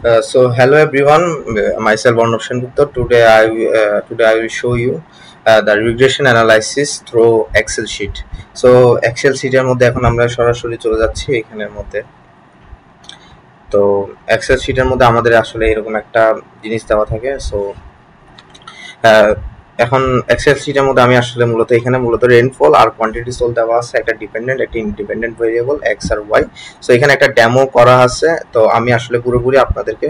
So hello everyone, myself Arnab Sengupta. Today I will show you the regression analysis through Excel sheet. So Excel sheet এর মধ্যে এখন আমরা সরাসরি চলে যাচ্ছি এখানের মধ্যে। তো Excel sheet এর মধ্যে আমাদের আসলে এরকম একটা জিনিস দেওয়া থাকে। সো এখন এক্সেল শিটের মধ্যে আমি আসলে এখানে মূলত রেইনফল আর কোয়ান্টিটি সোল দেওয়া আছে, একটা ডিপেন্ডেন্ট একটা ইন্ডিপেন্ডেন্ট ভেরিয়েবল এক্স আর ওয়াই। সো এখানে একটা ডেমো করা আছে, তো আমি আসলে পুরোপুরি আপনাদেরকে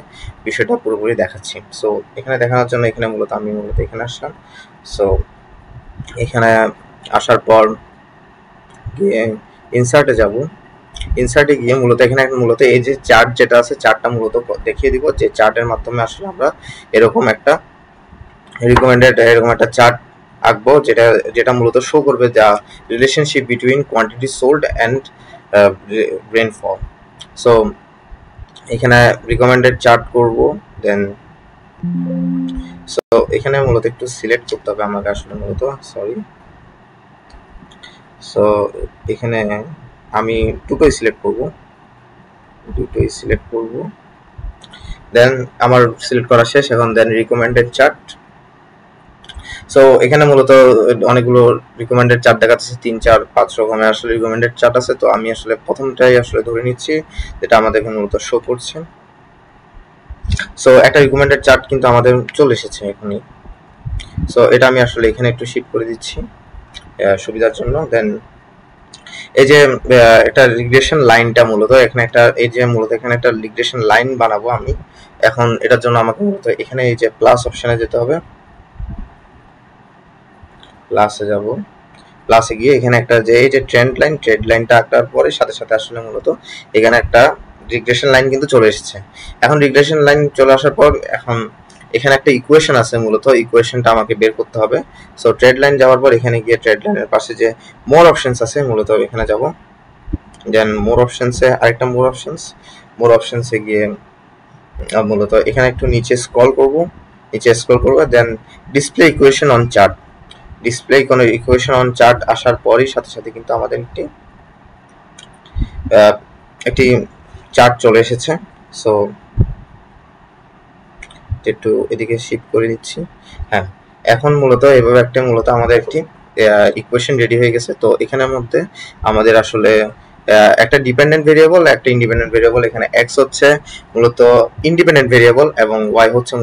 বিষয়টা পুরোপুরি দেখাচ্ছি। সো এখানে দেখানোর জন্য এখানে আমি এখানে আসলাম। সো এখানে আসার পর গিয়ে ইনসার্টে যাব। ইনসার্টে গিয়ে এখানে এই যে চার্ট যেটা আছে, চার্টটা দেখিয়ে দিব, যে চার্টের মাধ্যমে আসলে আমরা এরকম একটা এরকম একটা চার্ট আঁকবো, যেটা মূলত শো করবে the relationship between quantity sold and rainfall. So এখানে রিকমেন্ডেড চার্ট করব। দেন সো এখানে একটু সিলেক্ট করতে হবে আমাকে আসলে সরি। সো এখানে আমি দুটোই সিলেক্ট করব। দেন আমার সিলেক্ট করা শেষ। এখন দেন রিকমেন্ডেড চার্ট। সো এখানে অনেকগুলো রিকমেন্ডেড চার্ট দেখাচ্ছে, 3 4 5 রকমের আসলে রিকমেন্ডেড চার্ট আছে। তো আমি আসলে প্রথমটাই আসলে ধরে নিচ্ছি, যেটা আমাদের শো করছে। সো একটা রিকমেন্ডেড চার্ট কিন্তু আমাদের চলে এসেছে এখনই। সো এটা আমি আসলে এখানে একটু শিফট করে দিচ্ছি সুবিধার জন্য। দেন এই যে একটা রিগ্রেশন লাইনটা এখানে একটা রিগ্রেশন লাইন বানাবো আমি। এখন এটার জন্য আমাকে এখানে এই যে প্লাস অপশনে যেতে হবে। প্লাসে যাব, প্লাসে গিয়ে এখানে একটা যে এই যে ট্রেন্ড লাইনটা আঁকার পরে সাথে সাথে আসলে এখানে একটা রিগ্রেশন লাইন কিন্তু চলে এসেছে। এখন রিগ্রেশন লাইন চলে আসার পর এখন এখানে একটা ইকুয়েশন আছে, ইকুয়েশনটা আমাকে বের করতে হবে। সো ট্রেড লাইন যাওয়ার পর এখানে গিয়ে ট্রেড লাইনের পাশে যে মোর অপশনস আছে এখানে যাব। দেন মোর অপশনসে আরেকটা মোর অপশনসে গিয়ে এখানে একটু নিচে স্ক্রল করব। Then display equation on chart. Equation on chart আসার পরই সাথে সাথে কিন্তু আমাদের একটি চার্ট চলে এসেছে। সো একটু এদিকে শিফট করে দিচ্ছি। হ্যাঁ, এখন এভাবে আমাদের একটি ইকুয়েশন রেডি হয়ে গেছে। তো এখানের মধ্যে আমাদের আসলে একটা ডিপেন্ডেন্ট ভেরিয়েবল, একটা ইন্ডিপেন্ডেন্ট ভেরিয়েবল। এখানে এক্স হচ্ছে ইন্ডিপেন্ডেন্ট ভেরিয়েবল এবং ওয়াই হচ্ছে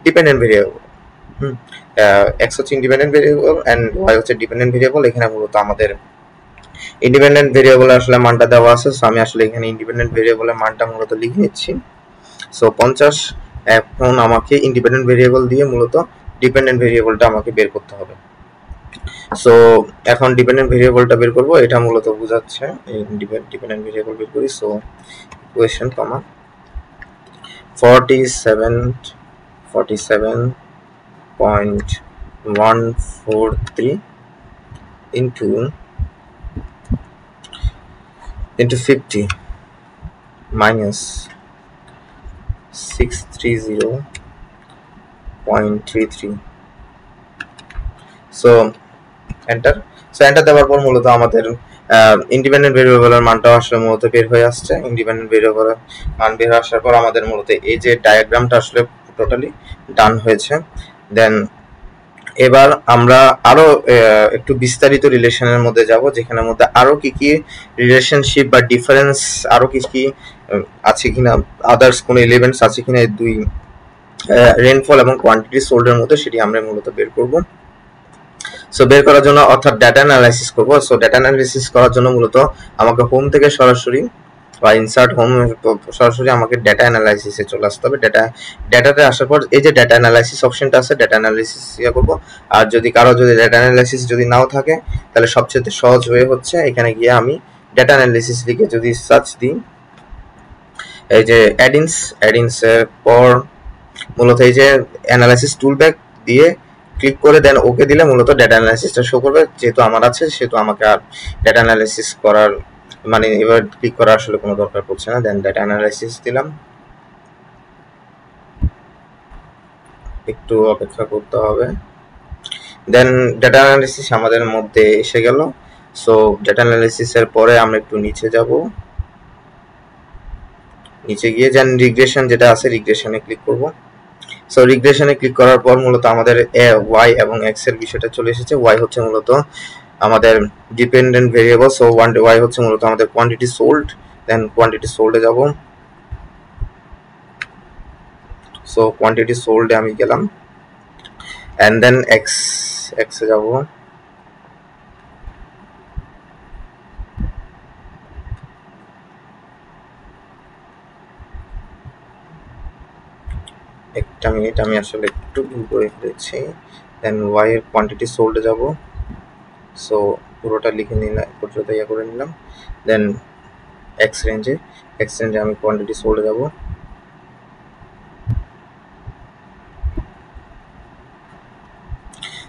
ডিপেন্ডেন্ট ভেরিয়েবল। এক্স হচ্ছে ইন্ডিপেন্ডেন্ট ভেরিয়েবল এন্ড ওয়াই হচ্ছে ডিপেন্ডেন্ট ভেরিয়েবল। এখানে আমাদের ইন্ডিপেন্ডেন্ট ভেরিয়েবল আসলে মানটা দেওয়া আছে। সো আমি আসলে এখানে ইন্ডিপেন্ডেন্ট ভেরিয়েবলের মানটা লিখে নিচ্ছি। সো 50। এখন আমাকে ইন্ডিপেন্ডেন্ট ভেরিয়েবল দিয়ে ডিপেন্ডেন্ট ভেরিয়েবলটা আমাকে বের করতে হবে। সো এখন ডিপেন্ডেন্ট ভেরিয়েবলটা বের করব, এটা বোঝাচ্ছে ডিপেন্ডেন্ট ভেরিয়েবল বের করি। So equation 47.143 into 50 minus 630.33। So enter দেওয়ার পর আমাদের ইন্ডিপেন্ডেন্ট ভেরিয়েবলের মানটা আসলে বের হয়ে আসছে। ইন্ডিপেন্ডেন্ট ভেরিয়েবলের মান বের আসার পর আমাদের এই যে ডায়াগ্রামটা আসলে টোটালি ডান হয়েছে। দেন এবার আমরা আরো একটু বিস্তারিত রিলেশনের মধ্যে যাব, যেখানের মধ্যে আরো কি কি রিলেশনশিপ বা ডিফারেন্স আরো কি কি আছে কিনা, আদার্স কোন এলিমেন্টস আছে কিনা দুই রেইনফল এবং কোয়ান্টিটি সোল্ডের মধ্যে, সেটি আমরা বের করব। সো বের করার জন্য অর্থাৎ ডাটা অ্যানালাইসিস করব। সো ডাটা অ্যানালাইসিস করার জন্য আমাকে হোম থেকে সরাসরি বা ইনসার্ট হোম সরাসরি আমাকে ডাটা অ্যানালাইসিসে চলে আসতে হবে। ডাটাতে আসার পর এই যে ডাটা অ্যানালাইসিস অপশনটা আছে, ডাটা অ্যানালাইসিস করব। আর যদি কারো ডাটা অ্যানালাইসিস নাও থাকে, তাহলে সবচেয়ে সহজ হয়ে হচ্ছে এখানে গিয়ে আমি ডাটা অ্যানালাইসিস লিখে যদি সার্চ দিই, এই যে অ্যাডিনস এর পর এই যে অ্যানালাইসিস টুলব্যাক দিয়ে ক্লিক করে দেন ওকে দিলে ডাটা অ্যানালাইসিসটা শো করবে। যেহেতু আমার আছে সেহেতু আমাকে আর ডাটা অ্যানালাইসিস করার এবার ক্লিক করার আসলে কোনো দরকার পড়ছে না। দেন ডাটা অ্যানালাইসিস দিলাম, একটু অপেক্ষা করতে হবে। দেন ডাটা অ্যানালাইসিস আমাদের মধ্যে এসে গেল। সো ডাটা অ্যানালাইসিস এর পরে আমরা একটু নিচে যাব। নিচে গিয়ে যেন রিগ্রেশন যেটা আছে রিগ্রেশনে ক্লিক করব। সো রিগ্রেশনে ক্লিক করার পর মূলত আমাদের ওয়াই এবং এক্স এর বিষয়টা চলে এসেছে। ওয়াই হচ্ছে মূলত আমাদের ডিপেন্ডেন্ট ভেরিয়েবল, সো ওয়াই হচ্ছে মূলত আমাদের কোয়ান্টিটি সোল্ড। দেন কোয়ান্টিটি সোল্ডে যাব। সো কোয়ান্টিটি সোল্ডে আমি গেলাম, এন্ড দেন এক্স এ যাব। একটা মিনিট, আমি আসলে একটু ভুল করে ফেলেছি। দেন ওয়াই এর কোয়ান্টিটি সোল্ডে যাব। সো পুরোটা লিখে নিলাম, পুরোটা ইয়া করে নিলাম। দেন এক্স রেঞ্জে আমি কোয়ান্টিটি সোল্ডে যাব।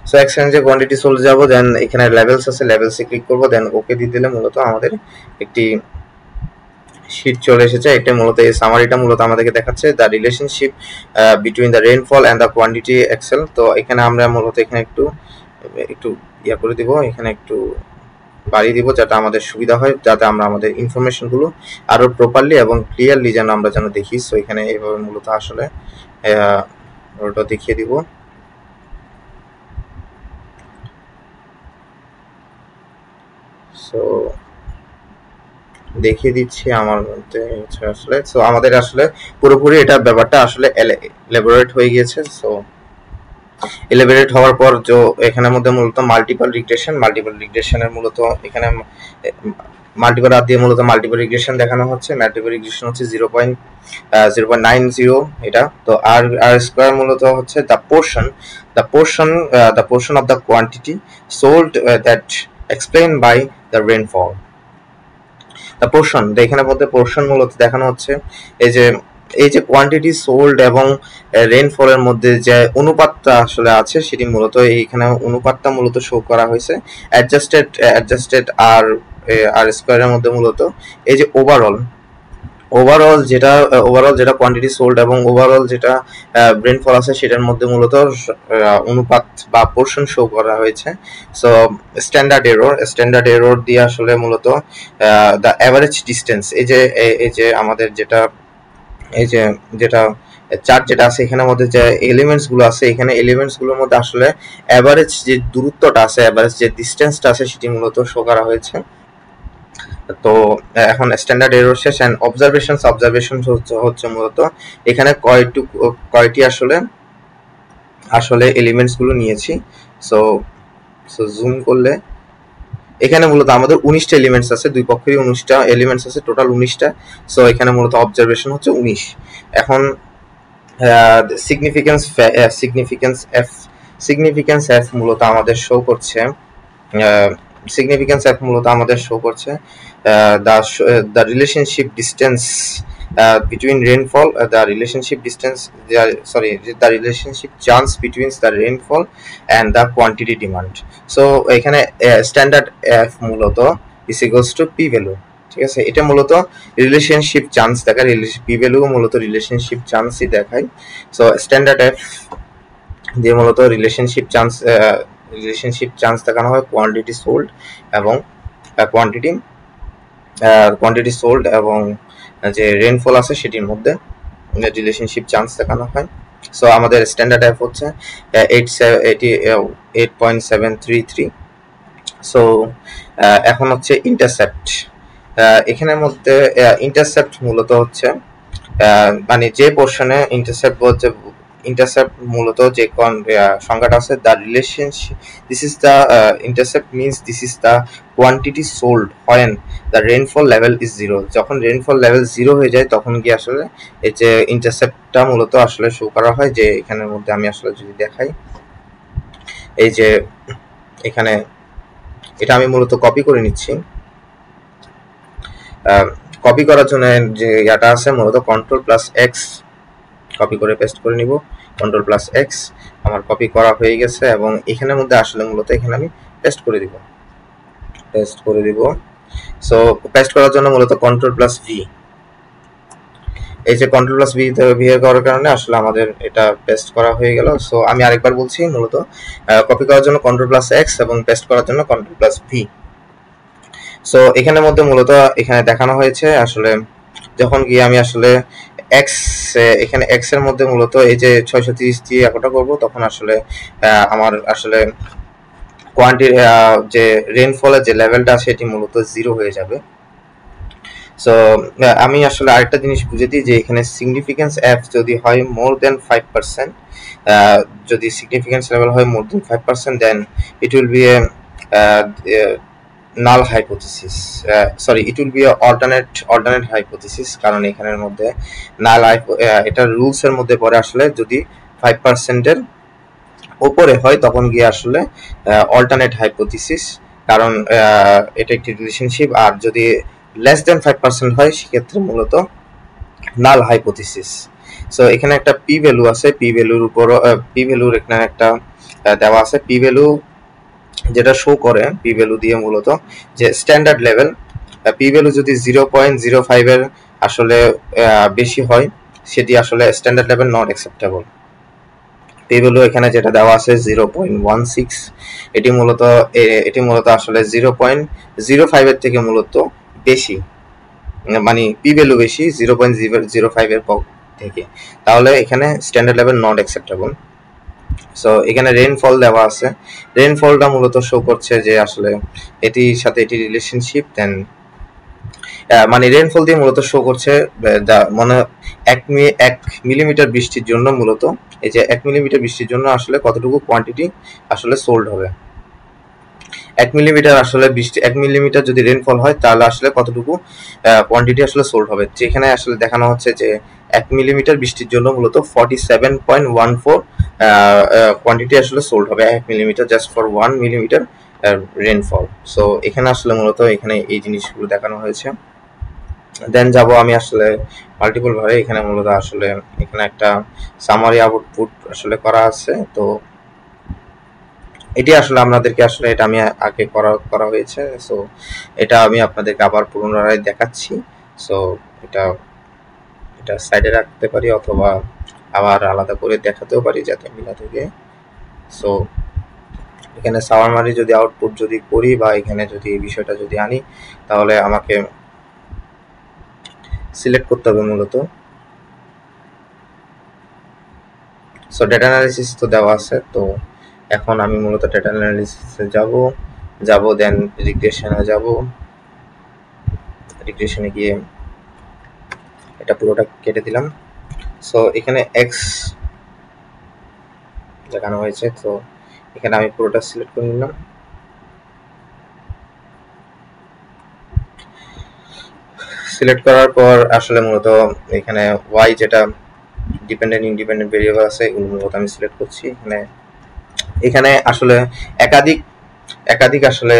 সো এক্স রেঞ্জে কোয়ান্টিটি সোল্ডে যাব। দেন এখানে লেভেলস আছে, লেভেলসে ক্লিক করব। দেন ওকে দিয়ে দিলে মূলত আমাদের একটি শীট চলে এসেছে। এটা মূলত এই সামারিটা মূলত আমাদেরকে দেখাচ্ছে the relationship between the rainfall and the quantity excel. তো এখানে আমরা মূলত এখানে একটু ইয়া করে দিব, এখানে একটু বাড়িয়ে দিব যাতে আমাদের সুবিধা হয়, যাতে আমরা আমাদের ইনফরমেশনগুলো আরো প্রপারলি এবং ক্লিয়ারলি যেন আমরা যেন দেখি। সো এখানে এইভাবে মূলত আসলে ওটা দেখিয়ে দিব। সো দেখিয়ে দিচ্ছি আমার মধ্যে আসলে। সো আমাদের আসলে পুরোপুরি এটা ব্যাপারটা আসলে এলাবোরেট হয়ে গিয়েছে। সো এলিভেটেড হওয়ার পর যে এখানের মধ্যে মূলত মাল্টিপল রিগ্রেশনের মূলত এখানে মাল্টিপল আর দিয়ে মূলত মাল্টিপল রিগ্রেশন দেখানো হচ্ছে। মাল্টিপল রিগ্রেশন হচ্ছে 0.90 এটা। তো আর স্কয়ার মূলত হচ্ছে the portion of the quantity sold that explain by the rainfall. The portion, এখানে মধ্যে পোর্শন মূলত দেখানো হচ্ছে এই যে কোয়ান্টিটি সোল্ড এবং রেইনফলের মধ্যে যে অনুপাতটা আসলে আছে সেটি মূলত এইখানে অনুপাতটা মূলত শো করা হয়েছে। অ্যাডজাস্টেড আর স্কয়ারের মধ্যে মূলত এই যে ওভারঅল যেটা কোয়ান্টিটি সোল্ড এবং ওভারঅল যেটা রেইনফল আছে সেটার মধ্যে মূলত অনুপাত বা পোর্শন শো করা হয়েছে। সো স্ট্যান্ডার্ড এরর দিয়ে আসলে মূলত দ্য অ্যাভারেজ ডিস্টেন্স, এই যে আমাদের যেটা চার্ট যেটা আছে এখানের মধ্যে যে এলিমেন্টস গুলো আছে, এখানে এলিমেন্টস গুলোর মধ্যে আসলে এভারেজ যে দূরত্বটা আছে, এভারেজ যে ডিসটেন্সটা আছে সেটি মূলত শো করা হয়েছে। তো এখন স্ট্যান্ডার্ড এরর শেষ এন্ড অবজারভেশন হচ্ছে মূলত এখানে কয়টি আসলে এলিমেন্টস গুলো নিয়েছি। সো জুম করলে এখানে মূলত আমাদের 19টা এলিমেন্টস আছে, দুই পক্ষেরই 19টা এলিমেন্টস আছে, টোটাল 19টা। সো এখানে মূলত অবজারভেশন হচ্ছে 19। এখন সিগনিফিকেন্স এফ মূলত আমাদের শো করছে the relationship distance between rainfall the relationship chance between the rainfall and the quantity demand. So এখানে স্ট্যান্ডার্ড এফ মূলত is equals to p value, ঠিক আছে। এটা মূলত রিলেশনশিপ চান্স দেখায়, পি ভ্যালু মূলত রিলেশনশিপ চান্সই দেখায়। সো স্ট্যান্ডার্ড এফ দিয়ে মূলত রিলেশনশিপ চান্স দেখানো হয় কোয়ান্টিটি সোল্ড এবং কোয়ান্টিটি সোল্ড এবং যে রেইনফল আছে সেটির মধ্যে রিলেশনশিপ চান্স দেখানো হয়। সো আমাদের স্ট্যান্ডার্ড এফ হচ্ছে 8.733। সো এখন হচ্ছে ইন্টারসেপ্ট। এখানের মধ্যে ইন্টারসেপ্ট মূলত হচ্ছে মানে যে পোর্শনে ইন্টারসেপ্ট মূলত যে সংখ্যাটা আছে the relationship, this is the intercept means this is the quantity sold when the rainfall level is 0। যখন রেইনফল লেভেল 0 হয়ে যায় তখন কি আসলে এই যে ইন্টারসেপ্টটা মূলত আসলে শো করা হয়। যে এখানের মধ্যে আমি আসলে যদি দেখাই, এই যে এখানে এটা আমি মূলত কপি করে নিচ্ছি। কপি করার জন্য যে ইয়াটা আছে মূলত Ctrl+X কপি করে পেস্ট করে নিব। Ctrl+X আমার কপি করা হয়ে গেছে এবং এখানের মধ্যে আসলে মূলত এখানে আমি পেস্ট করে দিব। সো পেস্ট করার জন্য মূলত Ctrl+V, এই যে Ctrl+V করার কারণে আসলে আমাদের এটা পেস্ট করা হয়ে গেল। সো আমি আরেকবার বলছি, মূলত কপি করার জন্য Ctrl+X এবং পেস্ট করার জন্য Ctrl+V। সো এখানের মধ্যে মূলত এখানে দেখানো হয়েছে আসলে যখন গিয়ে আমি আসলে এক্স এখানে এক্স এর মধ্যে মূলত এই যে 630 দিয়ে একটা করব, তখন আসলে আমার আসলে কোয়ান্টিটি যে রেইনফলের যে লেভেলটা সেটি মূলত 0 হয়ে যাবে। সো আমি আসলে আরেকটা জিনিস বুঝে দিই যে এখানে সিগনিফিকেন্স এফ যদি হয় মোর দেন 5%, যদি সিগনিফিকেন্স লেভেল হয় more than 5%, then it will be a null hypothesis, sorry, it will be a alternate hypothesis, কারণ এখানের মধ্যে null এটা রুলস এর মধ্যে পড়ে আসলে যদি 5% এর উপরে হয় তখন গিয়ে আসলে অল্টারনেট হাইপোথিসিস, কারণ এটা একটি রিলেশনশিপ, আর যদি লেস দেন 5% হয় সেক্ষেত্রে মূলত নাল হাইপোথিসিস। সো এখানে একটা পি ভ্যালু আছে, পি ভ্যালুর উপর পি ভ্যালুর এখানে একটা দেওয়া আছে, পি ভ্যালু যেটা শো করে পি ভ্যালু দিয়ে মূলত যে স্ট্যান্ডার্ড লেভেল, পি ভ্যালু যদি 0.05 এর আসলে বেশি হয় সেটি আসলে standard level not acceptable. P value এখানে যেটা দেওয়া আছে 0.16, এটি মূলত আসলে 0.05 এর থেকে মূলত বেশি, মানে পি ভ্যালু বেশি 0.005 এর থেকে, তাহলে এখানে standard level not acceptable. So এখানে রেইনফল দেওয়া আছে, রেইনফলটা মূলত শো করছে যে আসলে এটির সাথে এটি রিলেশনশিপ, দেন মানে রেইনফল দিয়ে মূলত শো করছে মানে 1 মিলিমিটার বৃষ্টির জন্য মূলত এই যে 1 মিলিমিটার বৃষ্টির জন্য আসলে কতটুকু কোয়ান্টিটি আসলে সোল্ড হবে। 1 মিলিমিটার আসলে 1 মিলিমিটার যদি রেইনফল হয় তাহলে আসলে কতটুকু কোয়ান্টিটি আসলে সোল্ড হবে, যেখানে আসলে দেখানো হচ্ছে যে 1 মিলিমিটার বৃষ্টির জন্য মূলত 47.14 কোয়ান্টিটি আসলে সোল্ড হবে 1 millimetre, just for 1 millimetre rainfall. So এখানে আসলে মূলত এখানে এই জিনিসগুলো দেখানো হয়েছে। দেন যাব আমি আসলে মাল্টিপল ভাবে, এখানে মূলত আসলে এখানে একটা সামারি আউটপুট আসলে করা আছে, তো এটি আসলে আপনাদেরকে আসলে এটা আমি আগে করা হয়েছে, সো এটা আমি আপনাদেরকে আবার পুনরায় দেখাচ্ছি। সো এটা সাইডে রাখতে পারি অথবা আবার আলাদা করে দেখাতেও পারি যাতে মিলা থাকে। সো এখানে সামারি যদি আউটপুট যদি করি বা এখানে যদি এই বিষয়টা যদি আনি তাহলে আমাকে সিলেক্ট করতে হবে মূলত। সো ডেটা অ্যানালিসিস তো দেওয়া আছে, তো এখন আমি মূলত ডেটা অ্যানালিসিসে যাব দেন রিগ্রেশনে যাব, রিগ্রেশনে গিয়ে এটা পুরোটা কেটে দিলাম। সো এখানে এক্স দেখানো হয়েছে, তো এখানে আমি পুরোটা সিলেক্ট করে নিলাম। সিলেক্ট করার পর আসলে মূলত এখানে ওয়াই যেটা ডিপেন্ডেন্ট ইন্ডিপেন্ডেন্ট ভেরিয়েবল আছে এগুলো মূলত আমি সিলেক্ট করছি। এখানে আসলে একাধিক আসলে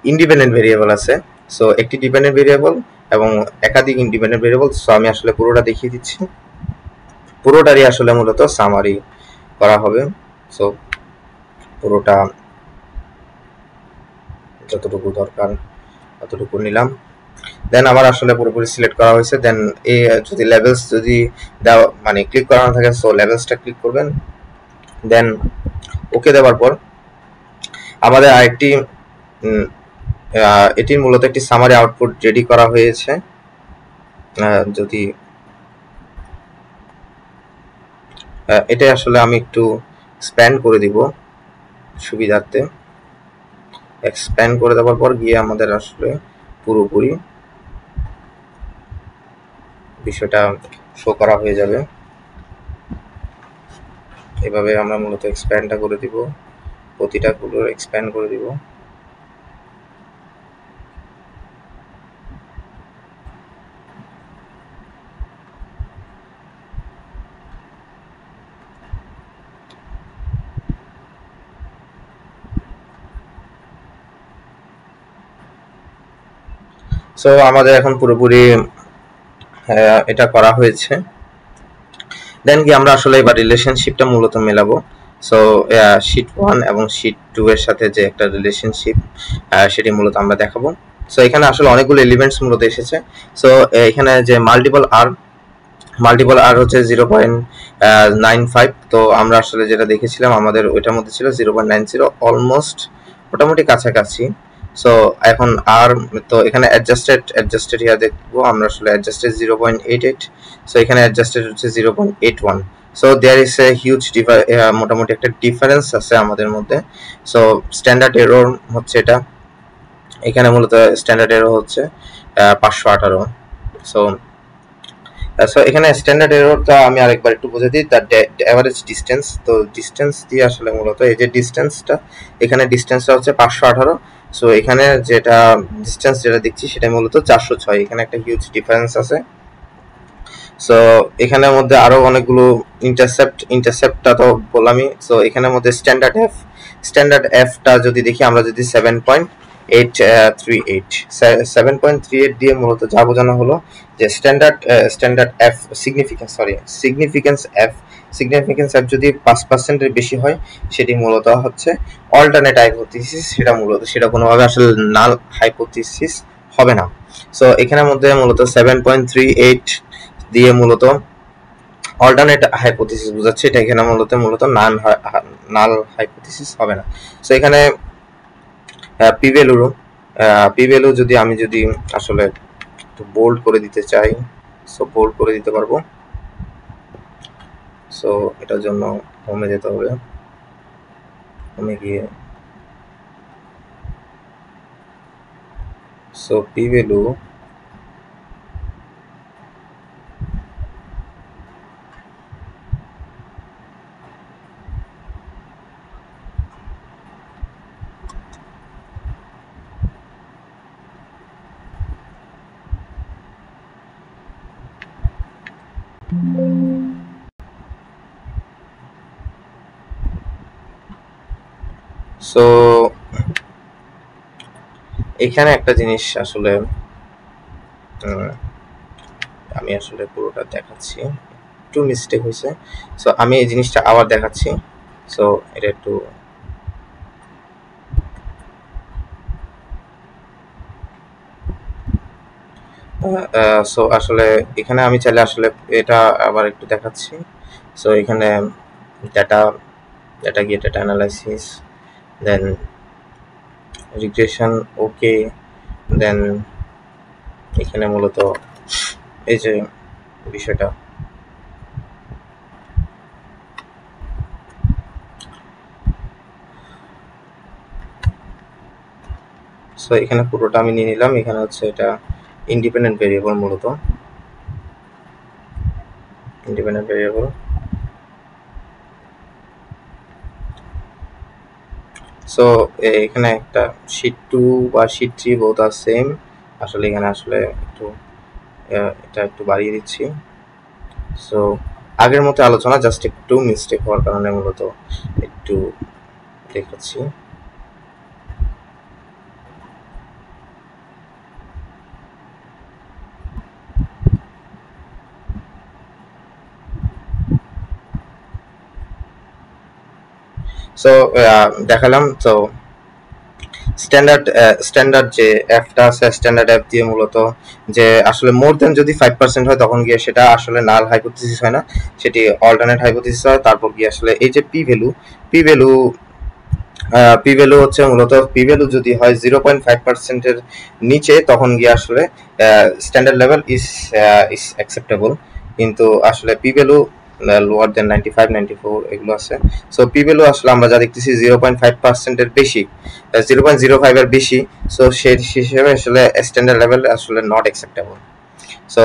ইন্ডিপেন্ডেন্ট ভেরিয়েবল আছে, সো একটি ডিপেন্ডেন্ট ভেরিয়েবল এবং একাধিক ইন্ডিপেন্ডেন্ট ভেরিয়েবল। সো আমি আসলে পুরোটা দেখিয়ে দিচ্ছি, পুরোটারই আসলে মূলত সামারি করা হবে। সো পুরোটা যতটুকু দরকার ততটুকু নিলাম, দেন আবার আসলে পুরোপুরি সিলেক্ট করা হয়েছে। দেন এই যদি লেভেলস যদি দেওয়া মানে ক্লিক করানো থাকে, সো লেভেলসটা ক্লিক করবেন, দেন ওকে দেওয়ার পর আমাদের আরেকটি এটির মূলত একটি সামারি আউটপুট রেডি করা হয়েছে। যদি এটা আসলে আমি একটু এক্সপ্যান্ড করে দিব সুবিধার্থে, এক্সপ্যান্ড করে দেওয়ার পর গিয়ে আমাদের আসলে পুরোপুরি বিষয়টা শো করা হয়ে যাবে। এভাবে আমরা মূলত এক্সপ্যান্ডটা করে দিব, প্রতিটা গুলো এক্সপ্যান্ড করে দিব। সো আমাদের এখন পুরোপুরি এটা করা হয়েছে। দেন কি আমরা আসলে এবার রিলেশনশিপটা মূলত মেলাবো। সো শীট 1 এবং শীট 2 এর সাথে যে একটা রিলেশনশিপ সেটি মূলত আমরা দেখাবো। সো এখানে আসলে অনেকগুলো এলিমেন্টস মূলত এসেছে। সো এখানে যে মাল্টিপল আর হচ্ছে 0.95, তো আমরা আসলে যেটা দেখেছিলাম আমাদের ওইটার মধ্যে ছিল 0.90, অলমোস্ট মোটামুটি কাছাকাছি। সো এখন আর তো এখানে অ্যাডজাস্টেড ইয়া দেখবো আমরা আসলে অ্যাডজাস্টেড 0.88, সো এখানে অ্যাডজাস্টেড হচ্ছে 0.81। So there is a huge মোটামুটি একটা ডিফারেন্স আছে আমাদের মধ্যে। সো স্ট্যান্ডার্ড এরর হচ্ছে এটা, এখানে মূলত স্ট্যান্ডার্ড এরর হচ্ছে 518। সো সো এখানে স্ট্যান্ডার্ড এররটা আমি আরেকবার একটু বুঝে দিই, দ্য এভারেজ ডিসটেন্স। তো ডিসটেন্স দিয়ে আসলে মূলত এই যে ডিসটেন্সটা, এখানে ডিসটেন্সটা হচ্ছে 518। সো এখানে যেটা ডিসটেন্স যেটা দেখছি সেটা মূলত 406, এখানে একটা হিউজ ডিফারেন্স আছে। সো এখানের মধ্যে আরো অনেকগুলো ইন্টারসেপ্টটা তো বললামই। সো এখানের মধ্যে স্ট্যান্ডার্ড এফটা যদি দেখি আমরা, যদি 7.38 দিয়ে মূলত যা বোঝানো হলো যে স্ট্যান্ডার্ড এফ সিগনিফিকেন্স এফ যদি 5% এর বেশি হয় সেটি মূলত হচ্ছে অল্টারনেট হাইপোথিসিস, সেটা কোনোভাবে আসলে নাল হাইপোথিসিস হবে না। সো এখানের মধ্যে মূলত 7.38 দিয়ে মূলত অল্টারনেট হাইপোথিসিস বোঝাচ্ছে, এটা এখানে মূলত নাল হাইপোথিসিস হবে না। সো এখানে পি ভ্যালু যদি আমি আসলে একটু বোল্ড করে দিতে চাই, সো বোল্ড করে দিতে পারবো। সো এটার জন্য হোমে যেতে হবে, হোমে গিয়ে সো পি ভ্যালু সো এখানে একটা জিনিস আসলে আমি আসলে পুরোটা দেখাচ্ছি, একটু মিস্টেক হয়েছে। সো আমি এই জিনিসটা আবার দেখাচ্ছি। সো এটা একটু সো আসলে এখানে আমি চাইলে আসলে এটা আবার একটু দেখাচ্ছি। সো এখানে ডাটা গিয়ে ডাটা অ্যানালাইসিস, দেন রিগ্রেশন, ওকে, দেন এখানে মূলত এই যে বিষয়টা, সো এখানে পুরোটা আমি নিয়ে নিলাম। এখানে হচ্ছে এটা ইন্ডিপেন্ডেন্ট ভেরিয়েবল, মূলত ইন্ডিপেন্ডেন্ট ভেরিয়েবল। সো এখানে একটা শীট 2 বা শীট 3 বোথ আর সেম। আসলে এখানে আসলে এটা একটু বাড়িয়ে দিচ্ছি। সো আগের মতো আলোচনা, জাস্ট একটু মিস্টেক হওয়ার কারণে মূলত একটু দেখাচ্ছি। সো দেখালাম। তো স্ট্যান্ডার্ড যে অ্যাপটা আছে, স্ট্যান্ডার্ড অ্যাপ দিয়ে মূলত যে আসলে মোর দেন যদি 5% হয় তখন গিয়ে সেটা আসলে নাল হাইপোথিসিস হয় না, সেটি অল্টারনেট হাইপোথিসিস হয়। তারপর গিয়ে আসলে এই যে পি ভ্যালু হচ্ছে মূলত পি ভ্যালু যদি হয় 0.5% এর নিচে তখন গিয়ে আসলে স্ট্যান্ডার্ড লেভেল ইজ অ্যাকসেপ্টেবল, কিন্তু আসলে পি ভ্যালু লোয়ার দেন 95 94 এগুলো আছে। সো পি ভ্যালু আসলে আমরা যা দেখতেছি 0.5% এর বেশি, 0.05 এর বেশি, সো সেই হিসেবে আসলে স্ট্যান্ডার্ড লেভেল আসলে not acceptable. So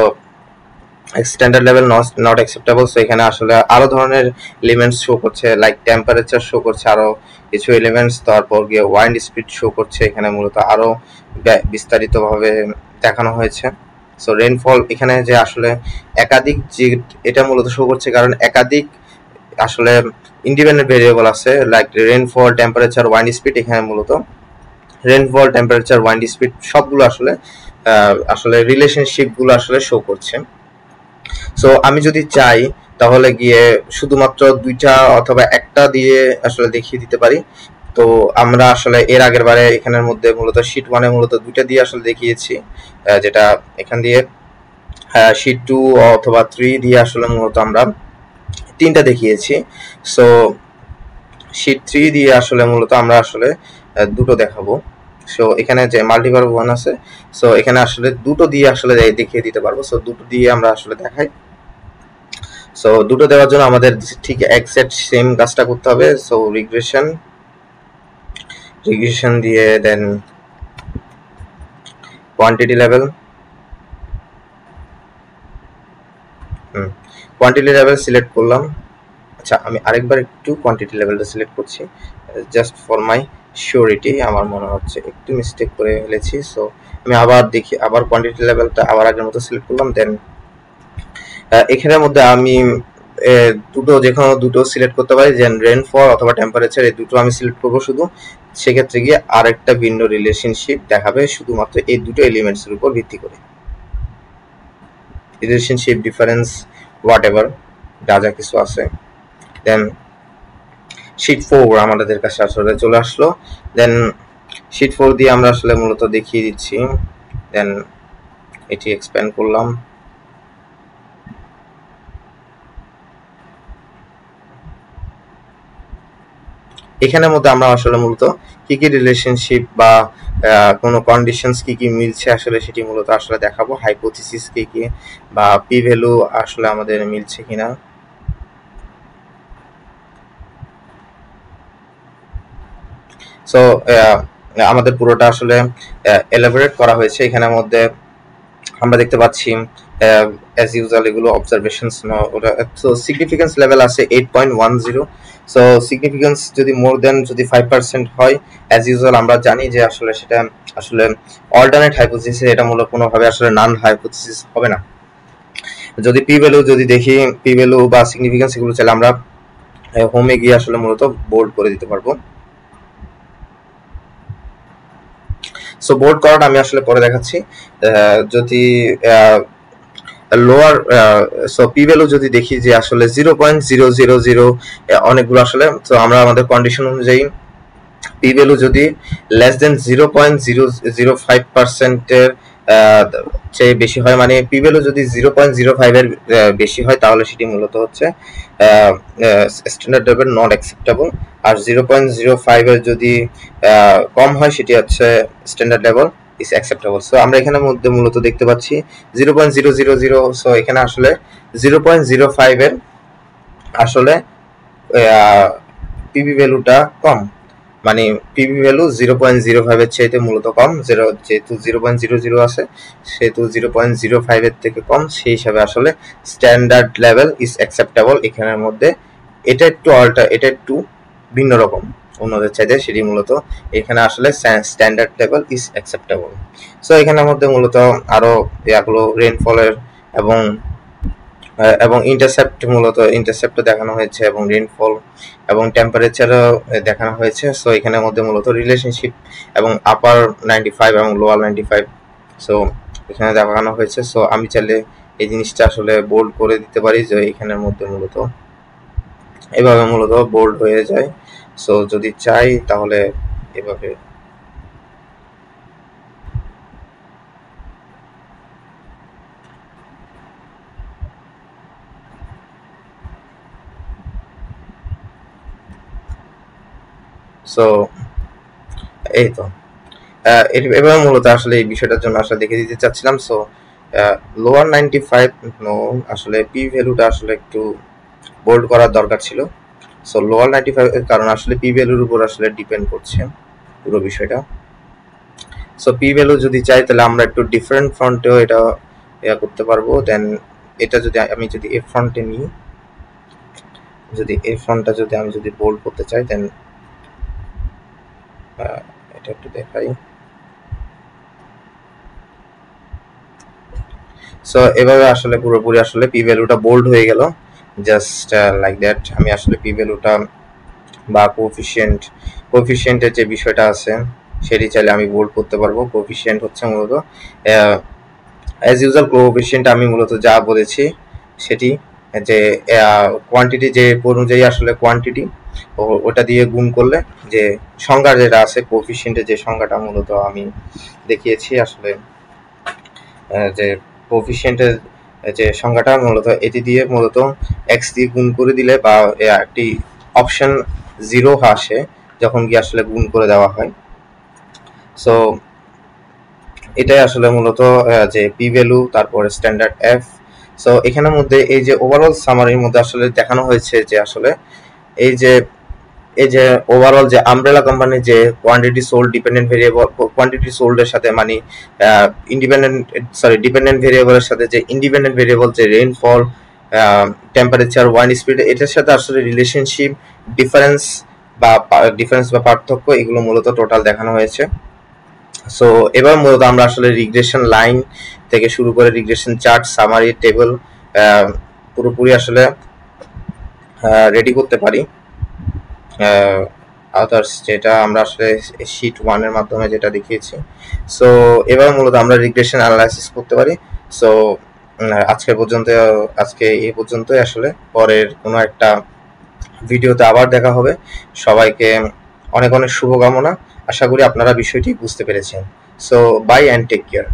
standard level not acceptable. So এখানে আসলে আরো ধরনের এলিমেন্টস শো করছে, লাইক টেম্পারেচার শো করছে, আরো কিছু এলিমেন্টস, তারপর গিয়ে ওয়াইন্ড স্পিড শো করছে। এখানে মূলত আরো বিস্তারিতভাবে দেখানো হয়েছে। সো রেইনফল এখানে যে আসলে একাধিক যে এটা মূলত শো করছে, কারণ একাধিক আসলে ইন্ডিপেন্ডেন্ট ভেরিয়েবল আছে, like rainfall, temperature, wind speed. এখানে মূলত রেইনফল, টেম্পারেচার, ওয়াইন্ড স্পিড সবগুলো আসলে রিলেশনশিপ গুলো আসলে শো করছে। সো আমি যদি চাই তাহলে গিয়ে শুধুমাত্র দুইটা অথবা একটা দিয়ে আসলে দেখিয়ে দিতে পারি। তো আমরা আসলে এর আগের বারে এখানের মধ্যে মূলত শীট 1 এ মূলত দুইটা দিয়ে আসলে দেখিয়েছি, যেটা এখান দিয়ে শীট 2 অথবা 3 দিয়ে আসলে মূলত আমরা তিনটা দেখিয়েছি। সো শীট 3 দিয়ে আসলে মূলত আমরা আসলে দুটো দেখাবো। সো এখানে যে মাল্টিভার্ব 1 আছে, সো এখানে আসলে দুটো দিয়ে আসলে দেখিয়ে দিতে পারবো। সো দুটো দিয়ে আমরা আসলে দেখাই। সো দুটো দেওয়ার জন্য আমাদের ঠিক এক্সাক্ট সেম কাজটা করতে হবে। সো রিগ্রেশন দিয়ে then quantity level, quantity level select করলাম। আচ্ছা, আমি আরেকবার একটু কোয়ান্টিটি লেভেলটা সিলেক্ট করছি জাস্ট ফর মাই সিওরিটি। আমার মনে হচ্ছে একটু মিস্টেক করে ফেলেছি। সো আমি আবার দেখি, আবার কোয়ান্টিটি লেভেলটা আবার আগের মতো সিলেক্ট করলাম। দেন এখানের মধ্যে আমি দুটো, যে কোনো দুটো সিলেক্ট করতে পারি, যেন রেনফল অথবা টেম্পারেচার, এই দুটো আমি সিলেক্ট করবো শুধু। সেক্ষেত্রে গিয়ে আরেকটা ভিন্ন রিলেশনশিপ দেখাবে শুধুমাত্র এই দুটো এলিমেন্টসের উপর ভিত্তি করে। রিলেশনশিপ, ডিফারেন্স, হোয়াট এভার যা যা কিছু আছে। দেন শীট 4 আমাদের কাছে আসলে চলে আসলো। দেন শীট 4 দিয়ে আমরা আসলে মূলত দেখিয়ে দিচ্ছি। দেন এটি এক্সপ্যান্ড করলাম। এখানের মধ্যে আমরা আসলে মূলত কি কি রিলেশনশিপ বা কোনো কন্ডিশনস কি কি মিলছে আসলে সেটি মূলত আসলে দেখাবো। হাইপোথিসিস কি কি বা পি ভ্যালু আসলে আমাদের মিলছে কিনা। সো আমাদের পুরোটা আসলে এলাবোরেট করা হয়েছে। এখানের মধ্যে আমরা দেখতে পাচ্ছি অ্যাজ ইউজুয়াল এগুলো অবজারভেশনস। সো সিগনিফিকেন্স লেভেল আছে 8.10। সো সিগনিফিকেন্স যদি মোর দেন যদি 5% হয়, অ্যাজ ইউজুয়াল আমরা জানি যে আসলে সেটা আসলে অল্টারনেট হাইপোথিসিস, এটা মূলত কোনোভাবে আসলে নাল হাইপোথিসিস হবে না। যদি পি ভ্যালু যদি দেখি, পি ভ্যালু বা সিগনিফিকেন্স এগুলো চাইলে আমরা হোমে গিয়ে আসলে মূলত বোল্ড করে দিতে পারবো। সো বোল্ড করাটা আমি আসলে পরে দেখাচ্ছি। যদি লোয়ার সো পি ভ্যালু যদি দেখি যে আসলে 0.000 অনেকগুলো আসলে, তো আমরা আমাদের কন্ডিশন অনুযায়ী পি ভ্যালু যদি লেস দেন 0.005% এর চেয়ে বেশি হয়, মানে পি ভ্যালু যদি 0.05 এর বেশি হয়, তাহলে সেটি মূলত হচ্ছে স্ট্যান্ডার্ড লেভেল নট অ্যাকসেপ্টেবল। আর 0.05 এর যদি কম হয়, সেটি হচ্ছে standard level is acceptable. So আমরা এখানের মধ্যে মূলত দেখতে পাচ্ছি 0.000। সো এখানে আসলে 0.05 এর আসলে পিভি ভ্যালুটা কম, মানে পিভি ভ্যালু 0.05 এর চাইতে মূলত কম। যেহেতু 0.00 আছে, সেহেতু 0.05 এর থেকে কম, সেই হিসাবে আসলে স্ট্যান্ডার্ড লেভেল ইজ অ্যাকসেপ্টেবল। এখানের মধ্যে এটা একটু ভিন্ন রকম অন্যদের চাইতে, সেটি মূলত এখানে আসলে standard level is acceptable. So এখানের মধ্যে মূলত আরো এগুলো রেইনফলের এবং ইন্টারসেপ্ট, মূলত ইন্টারসেপ্টও দেখানো হয়েছে এবং রেইনফল এবং টেম্পারেচারও দেখানো হয়েছে। সো এখানের মধ্যে মূলত রিলেশনশিপ এবং আপার 95 এবং লোয়ার 95 সো এখানে দেখানো হয়েছে। সো আমি চাইলে এই জিনিসটা আসলে বোল্ড করে দিতে পারি, যে এখানের মধ্যে মূলত এভাবে মূলত বোল্ড হয়ে যায়। সো যদি চাই তাহলে এভাবে সো এই তো এবার মূলত আসলে এই বিষয়টার জন্য আসলে দেখে দিতে চাচ্ছিলাম। সো লোয়ার 95 নো, আসলে পি ভ্যালুটা আসলে একটু বোল্ড করার দরকার ছিল। সো লোয়ার 95 এর কারণ আসলে পি ভ্যালুর উপর আসলে ডিপেন্ড করছে পুরো বিষয়টা। সো পি ভ্যালু যদি চাই তাহলে আমরা একটু ডিফারেন্ট ফন্টেও এটা করতে পারবো। দেন এটা যদি আমি যদি এ ফন্টে নিই, যদি এই ফন্টটা যদি আমি যদি বোল্ড করতে চাই, দেন এটা একটু দেখাই। সো এভাবে আসলে পুরোপুরি আসলে পি ভ্যালুটা বোল্ড হয়ে গেল, জাস্ট লাইক দ্যাট। আমি আসলে পি ভ্যালুটা বা কোএফিশিয়েন্টের যে বিষয়টা আছে সেটি চাইলে আমি বোল্ড করতে পারবো। কোএফিশিয়েন্ট হচ্ছে মূলত অ্যাজ ইউজুয়াল কোএফিশিয়েন্ট আমি মূলত যা বলেছি সেটি, যে কোয়ান্টিটি যে অনুযায়ী আসলে কোয়ান্টিটি ওটা দিয়ে গুণ করলে যে সংজ্ঞা যেটা আছে কোএফিশিয়েন্টের, যে সংজ্ঞাটা মূলত আমি দেখিয়েছি আসলে, যে কোএফিশিয়েন্টের যে সংজ্ঞাটা মূলত এটি দিয়ে মূলত এক্স দিয়ে গুণ করে দিলে বা একটি অপশন 0 আসে যখন কি আসলে গুণ করে দেওয়া হয়। সো এটাই আসলে মূলত যে পি ভ্যালু, তারপরে স্ট্যান্ডার্ড এফ। সো এখানের মধ্যে এই যে ওভারঅল সামারির মধ্যে আসলে দেখানো হয়েছে যে আসলে এই যে ওভারঅল যে আমব্রেলা কোম্পানির যে quantity sold dependent variable, quantity সোল্ডের সাথে মানে ডিপেন্ডেন্ট ভেরিয়েবলের সাথে যে ইন্ডিপেন্ডেন্ট ভেরিয়েবল যে রেইনফল, টেম্পারেচার, ওয়াইন স্পিড, এটার সাথে আসলে রিলেশনশিপ, ডিফারেন্স বা পার্থক্য, এগুলো মূলত টোটাল দেখানো হয়েছে। সো এবার মূলত আমরা আসলে রিগ্রেশন লাইন থেকে শুরু করে রিগ্রেশন চার্ট, সামারি, টেবল পুরোপুরি আসলে রেডি করতে পারি। আদার্স যেটা আমরা আসলে শীট 1 এর মাধ্যমে যেটা দেখিয়েছি। সো এবার মূলত আমরা রিগ্রেশন অ্যানালাইসিস করতে পারি। সো আজকে এই পর্যন্তই আসলে। পরের কোনো একটা ভিডিওতে আবার দেখা হবে। সবাইকে অনেক অনেক শুভকামনা। আশা করি আপনারা বিষয়টি বুঝতে পেরেছেন। So bye and take care.